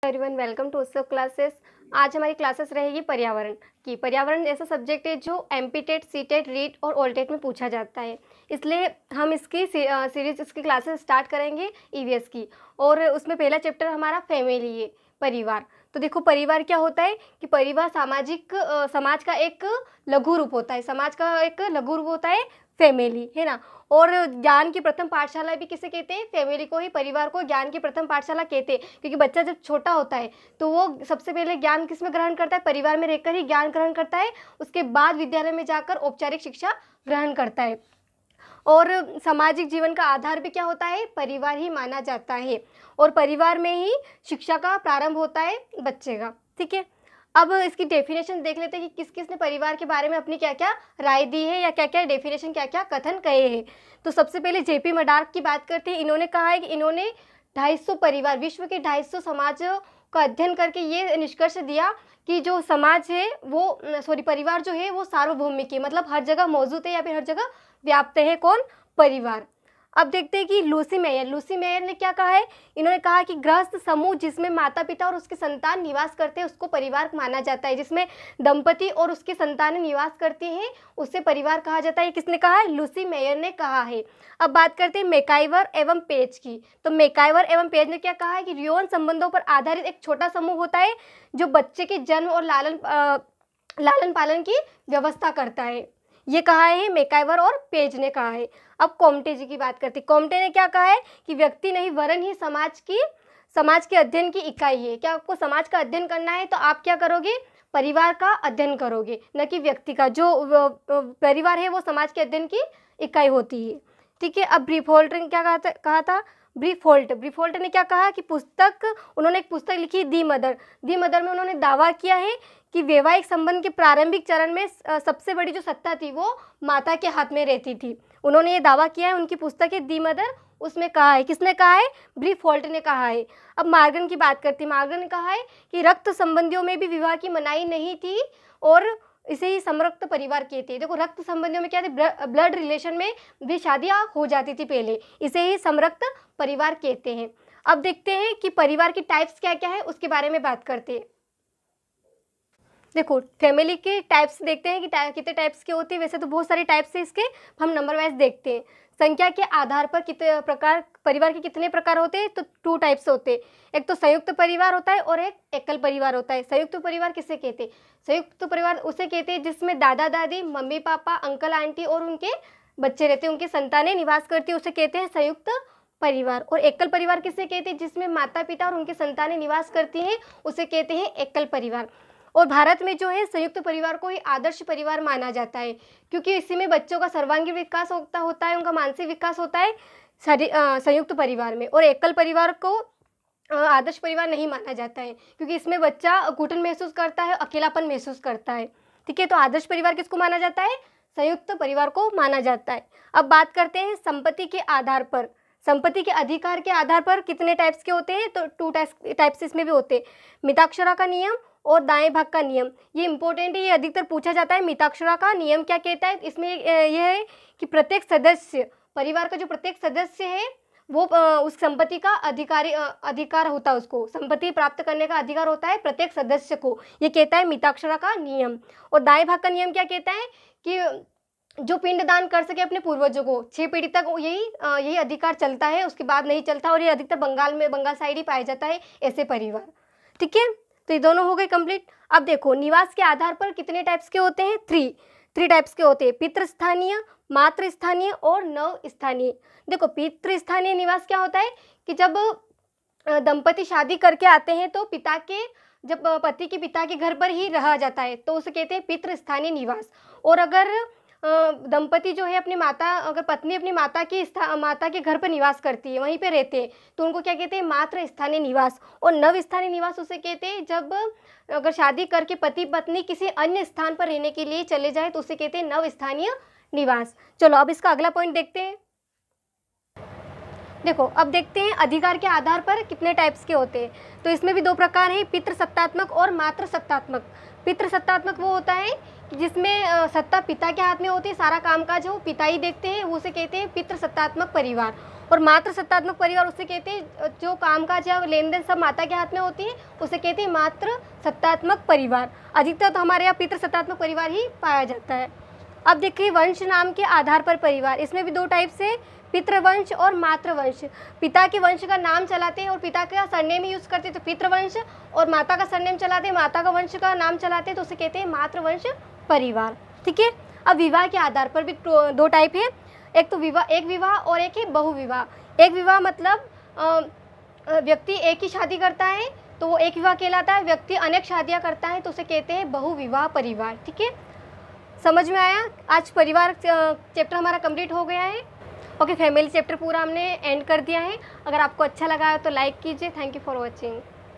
Everyone, welcome to उत्सव classes. आज हमारी क्लासेस रहेगी पर्यावरण की। पर्यावरण ऐसा सब्जेक्ट है जो MP TET, C TET, REET और ओलटेट में पूछा जाता है, इसलिए हम इसकी सीरीज इसकी क्लासेस स्टार्ट करेंगे ईवीएस की। और उसमें पहला चैप्टर हमारा फैमिली है, परिवार। तो देखो, परिवार क्या होता है कि परिवार समाज का एक लघु रूप होता है। समाज का एक लघु रूप होता है फैमिली, है ना। और ज्ञान की प्रथम पाठशाला भी किसे कहते हैं? फैमिली को ही, परिवार को ज्ञान की प्रथम पाठशाला कहते हैं। क्योंकि बच्चा जब छोटा होता है तो वो सबसे पहले ज्ञान किसमें ग्रहण करता है? परिवार में रहकर ही ज्ञान ग्रहण करता है। उसके बाद विद्यालय में जाकर औपचारिक शिक्षा ग्रहण करता है। और सामाजिक जीवन का आधार भी क्या होता है? परिवार ही माना जाता है। और परिवार में ही शिक्षा का प्रारंभ होता है बच्चे का। ठीक है, अब इसकी डेफिनेशन देख लेते हैं कि किस किस ने परिवार के बारे में अपनी क्या क्या राय दी है, या क्या क्या डेफिनेशन, क्या क्या कथन कहे हैं। तो सबसे पहले जेपी मडार्क की बात करते हैं। इन्होंने कहा है कि इन्होंने 250 परिवार, विश्व के 250 समाज का अध्ययन करके ये निष्कर्ष दिया कि जो समाज है वो परिवार जो है वो सार्वभौमिक है, मतलब हर जगह मौजूद है या फिर हर जगह व्याप्त है। कौन? परिवार। अब देखते हैं कि लूसी मेयर ने क्या कहा है। इन्होंने कहा कि गृहस्थ समूह जिसमें माता पिता और उसके संतान निवास करते हैं उसको परिवार माना जाता है। जिसमें दंपति और उसके संतानें निवास करती हैं उससे परिवार कहा जाता है। किसने कहा है? लूसी मेयर ने कहा है। अब बात करते हैं मैकाइवर एवं पेज की। तो मैकाइवर एवं पेज ने क्या कहा है कि यौन संबंधों पर आधारित एक छोटा समूह होता है जो बच्चे के जन्म और लालन पालन की व्यवस्था करता है। ये कहा है मैकाइवर और पेज ने कहा है। अब कॉम्टे जी की बात करते हैं। कॉम्टे ने क्या कहा है कि व्यक्ति नहीं वरन ही समाज के अध्ययन की इकाई है। क्या आपको समाज का अध्ययन करना है तो आप क्या करोगे? परिवार का अध्ययन करोगे, न कि व्यक्ति का। जो परिवार है वो समाज के अध्ययन की इकाई होती है। ठीक है, अब ब्रीफोल्ट ने क्या कहा था? ब्रीफोल्ट ने क्या कहा कि उन्होंने एक पुस्तक लिखी, दी मदर में उन्होंने दावा किया है कि वैवाहिक संबंध के प्रारंभिक चरण में सबसे बड़ी जो सत्ता थी वो माता के हाथ में रहती थी। उन्होंने ये दावा किया है, उनकी पुस्तक है दी मदर, उसमें कहा है। किसने कहा है? ब्रीफोल्ट ने कहा है। अब मार्गन की बात करती है। मार्गन ने कहा है कि रक्त संबंधियों में भी विवाह की मनाही नहीं थी और इसे ही समरक्त परिवार कहते हैं। देखो, रक्त संबंधियों में क्या थे? ब्लड रिलेशन में भी शादियाँ हो जाती थी पहले, इसे ही समरक्त परिवार कहते हैं। अब देखते हैं कि परिवार की टाइप्स क्या क्या है, उसके बारे में बात करते हैं। देखो, फैमिली के टाइप्स देखते हैं कि कितने टाइप्स के होते हैं। वैसे तो बहुत सारे टाइप्स हैं इसके, हम नंबर वाइज देखते हैं। संख्या के आधार पर कितने प्रकार परिवार के कितने प्रकार होते हैं? तो 2 टाइप्स होते हैं। एक तो संयुक्त परिवार होता है और एक एकल परिवार होता है। संयुक्त परिवार किसे कहते हैं? संयुक्त परिवार उसे कहते हैं जिसमें दादा दादी, मम्मी पापा, अंकल आंटी और उनके बच्चे रहते हैं, उनकी संतानें निवास करती है, उसे कहते हैं संयुक्त परिवार। और एकल परिवार किसे कहते हैं? जिसमें माता पिता और उनकी संतानें निवास करती हैं, उसे कहते हैं एकल परिवार। और भारत में जो है संयुक्त परिवार को ही आदर्श परिवार माना जाता है, क्योंकि इसी में बच्चों का सर्वांगीण विकास होता है, उनका मानसिक विकास होता है संयुक्त परिवार में। और एकल परिवार को आदर्श परिवार नहीं माना जाता है, क्योंकि इसमें बच्चा घुटन महसूस करता है, अकेलापन महसूस करता है। ठीक है, तो आदर्श परिवार किसको माना जाता है? संयुक्त परिवार को माना जाता है। अब बात करते हैं संपत्ति के आधार पर। संपत्ति के अधिकार के आधार पर कितने टाइप्स के होते हैं? तो 2 टाइप्स इसमें भी होते हैं। मिताक्षरा का नियम और दाएं भाग का नियम। ये इंपॉर्टेंट है, ये अधिकतर पूछा जाता है। मिताक्षरा का नियम क्या कहता है? इसमें यह है कि प्रत्येक सदस्य, परिवार का जो प्रत्येक सदस्य है वो उस संपत्ति का अधिकार होता है, उसको संपत्ति प्राप्त करने का अधिकार होता है प्रत्येक सदस्य को। ये कहता है मिताक्षरा का नियम। और दाएं भाग का नियम क्या कहता है कि जो पिंडदान कर सके अपने पूर्वजों को 6 पीढ़ी तक यही अधिकार चलता है, उसके बाद नहीं चलता। और ये अधिकतर बंगाल साइड ही पाया जाता है ऐसे परिवार। ठीक है, तो ये दोनों हो गए कंप्लीट। अब देखो, निवास के आधार पर कितने टाइप्स के होते हैं? 3 टाइप्स के होते हैं। पितृस्थानीय, मातृस्थानीय और नव स्थानीय। देखो, पितृस्थानीय निवास क्या होता है कि जब दंपति शादी करके आते हैं तो जब पति के पिता के घर पर ही रहा जाता है तो उसे कहते हैं पितृस्थानीय निवास। और अगर दंपति जो है अगर पत्नी अपनी माता के घर पर निवास करती है, वहीं पे रहते हैं, तो उनको क्या कहते हैं? मातृ स्थानीय निवास। और नव स्थानीय निवास उसे कहते हैं जब अगर शादी करके पति पत्नी किसी अन्य स्थान पर रहने के लिए चले जाए तो उसे कहते हैं नव स्थानीय निवास। चलो अब इसका अगला पॉइंट देखते हैं। देखो अब देखते हैं अधिकार के आधार पर कितने टाइप्स के होते हैं। तो इसमें भी दो प्रकार हैं, पितृसत्तात्मक और मातृसत्तात्मक। पितृसत्तात्मक वो होता है कि जिसमें सत्ता पिता के हाथ में होती है, सारा कामकाज वो पिता ही देखते हैं, वो उसे कहते हैं पितृसत्तात्मक परिवार। और मातृसत्तात्मक परिवार उसे कहते हैं जो कामकाज या लेन देन सब माता के हाथ में होती है, उसे कहते हैं मातृसत्तात्मक परिवार। अधिकतर तो हमारे यहाँ पितृसत्तात्मक परिवार ही पाया जाता है। अब देखिए वंश नाम के आधार पर परिवार, इसमें भी दो टाइप से, पितृवंश और मातृवंश। पिता के वंश का नाम चलाते हैं और पिता का सरनेम ही यूज़ करते हैं तो पितृवंश, और माता का सरनेम चलाते हैं, माता का वंश का नाम चलाते हैं तो उसे कहते हैं मातृवंश परिवार। ठीक है। अब विवाह के आधार पर भी दो टाइप है, एक तो एक विवाह और एक है बहुविवाह। एक विवाह मतलब व्यक्ति एक ही शादी करता है तो वो एक विवाह कहलाता है, व्यक्ति अनेक शादियाँ करता है तो उसे कहते हैं बहुविवाह परिवार। ठीक है, समझ में आया? आज परिवार चैप्टर हमारा कंप्लीट हो गया है। ओके, फैमिली चैप्टर पूरा हमने एंड कर दिया है। अगर आपको अच्छा लगा है तो लाइक कीजिए। Thank you for watching.